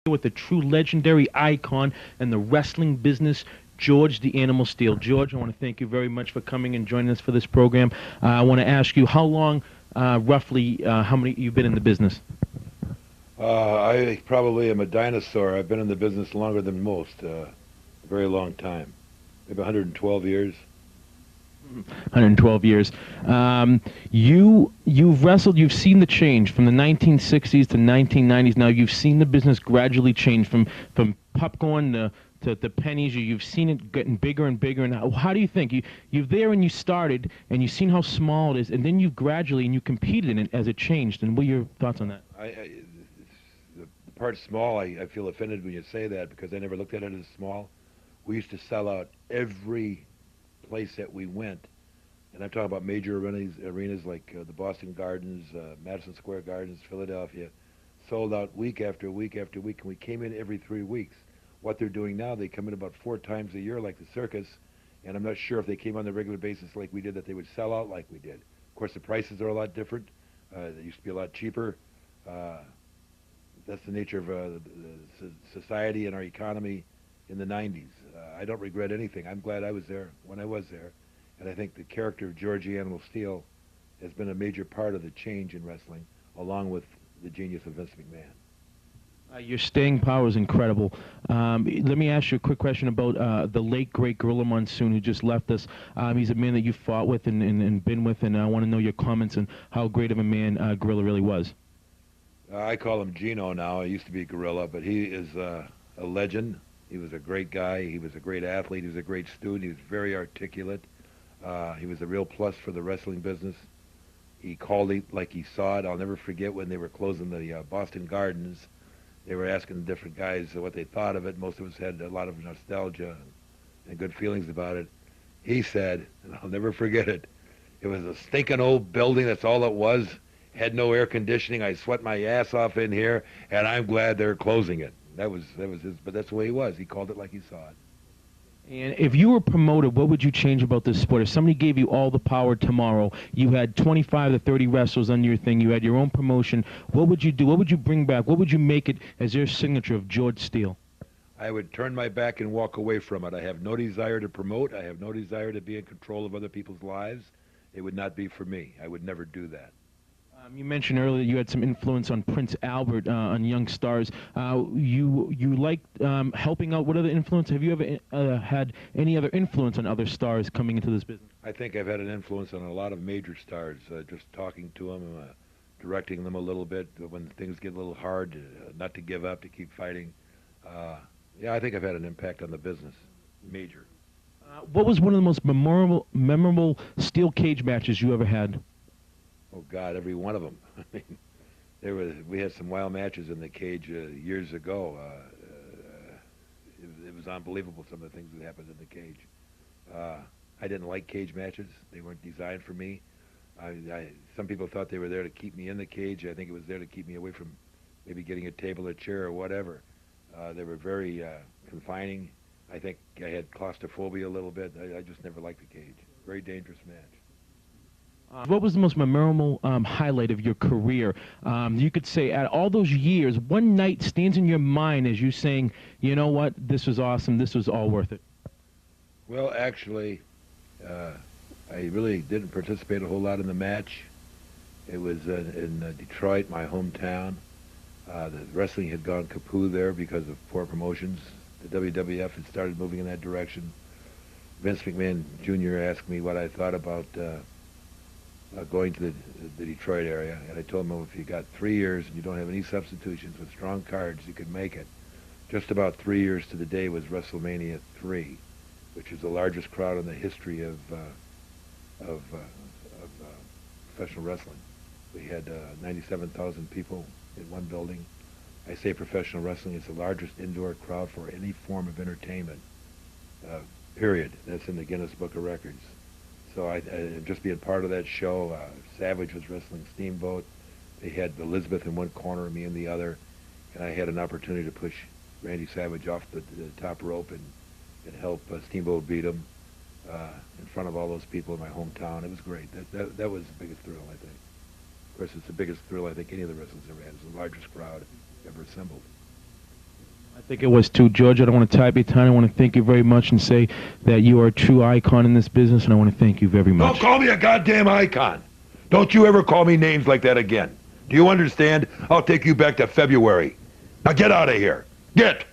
with the true legendary icon and the wrestling business, George the Animal Steele. George, I want to thank you very much for coming and joining us for this program. I want to ask you how long, roughly, how many you've been in the business? I probably am a dinosaur. I've been in the business longer than most, a very long time, maybe 112 years. 112 years. You've wrestled. You've seen the change from the 1960s to 1990s. Now you've seen the business gradually change from popcorn to pennies. You've seen it getting bigger and bigger. And how do you think you're there and you started and you've seen how small it is, and then you've gradually and you competed in it as it changed. And what are your thoughts on that? The part small, I feel offended when you say that because I never looked at it as small. We used to sell out every place that we went, and I'm talking about major arenas like the Boston Gardens, Madison Square Gardens, Philadelphia, sold out week after week after week, and we came in every 3 weeks. What they're doing now, they come in about 4 times a year like the circus, and I'm not sure if they came on the regular basis like we did that they would sell out like we did. Of course, the prices are a lot different. They used to be a lot cheaper. That's the nature of the society and our economy in the 90s. I don't regret anything. I'm glad I was there when I was there. And I think the character of George the Animal Steele has been a major part of the change in wrestling, along with the genius of Vince McMahon. Your staying power is incredible. Let me ask you a quick question about the late, great Gorilla Monsoon, who just left us. He's a man that you fought with and been with, and I want to know your comments on how great of a man Gorilla really was. I call him Gino now. I used to be Gorilla, but he is a legend. He was a great guy. He was a great athlete. He was a great student. He was very articulate. He was a real plus for the wrestling business. He called it like he saw it. I'll never forget when they were closing the Boston Gardens. They were asking the different guys what they thought of it. Most of us had a lot of nostalgia and good feelings about it. He said, and I'll never forget it, it was a stinking old building. That's all it was. Had no air conditioning. I sweat my ass off in here, and I'm glad they're closing it. That was his, but that's the way he was. He called it like he saw it. And if you were promoted, what would you change about this sport? If somebody gave you all the power tomorrow, you had 25 to 30 wrestlers under your thing, you had your own promotion, what would you do? What would you bring back? What would you make it as your signature of George Steele? I would turn my back and walk away from it. I have no desire to promote. I have no desire to be in control of other people's lives. It would not be for me. I would never do that. You mentioned earlier you had some influence on Prince Albert, on young stars. You like helping out. What other influence? Have you ever had any other influence on other stars coming into this business? I think I've had an influence on a lot of major stars, just talking to them, directing them a little bit when things get a little hard, not to give up, to keep fighting. Yeah, I think I've had an impact on the business, major. What was one of the most memorable steel cage matches you ever had? Oh God, every one of them. I mean, we had some wild matches in the cage years ago. It was unbelievable, some of the things that happened in the cage. I didn't like cage matches. They weren't designed for me. Some people thought they were there to keep me in the cage. I think it was there to keep me away from maybe getting a table or chair or whatever. They were very confining. I think I had claustrophobia a little bit. I just never liked the cage. Very dangerous match. What was the most memorable highlight of your career? You could say, at all those years, one night stands in your mind as you saying, you know what, this was awesome, this was all worth it. Well, actually, I really didn't participate a whole lot in the match. It was in Detroit, my hometown. The wrestling had gone kaput there because of poor promotions. The WWF had started moving in that direction. Vince McMahon Jr. asked me what I thought about going to the Detroit area, and I told him, well, if you got 3 years and you don't have any substitutions with strong cards, you could make it. Just about 3 years to the day was WrestleMania 3, which is the largest crowd in the history of professional wrestling. We had 97,000 people in one building. I say professional wrestling is the largest indoor crowd for any form of entertainment, period. That's in the Guinness Book of Records. So I just being part of that show, Savage was wrestling Steamboat. They had Elizabeth in one corner and me in the other, and I had an opportunity to push Randy Savage off the top rope and help Steamboat beat him in front of all those people in my hometown. It was great. That was the biggest thrill, I think. Of course, it's the biggest thrill I think any of the wrestlers ever had. It's the largest crowd ever assembled. I think it was too. George, I don't want to type your time. I want to thank you very much and say that you are a true icon in this business, and I want to thank you very much. Don't call me a goddamn icon. Don't you ever call me names like that again. Do you understand? I'll take you back to February. Now get out of here. Get.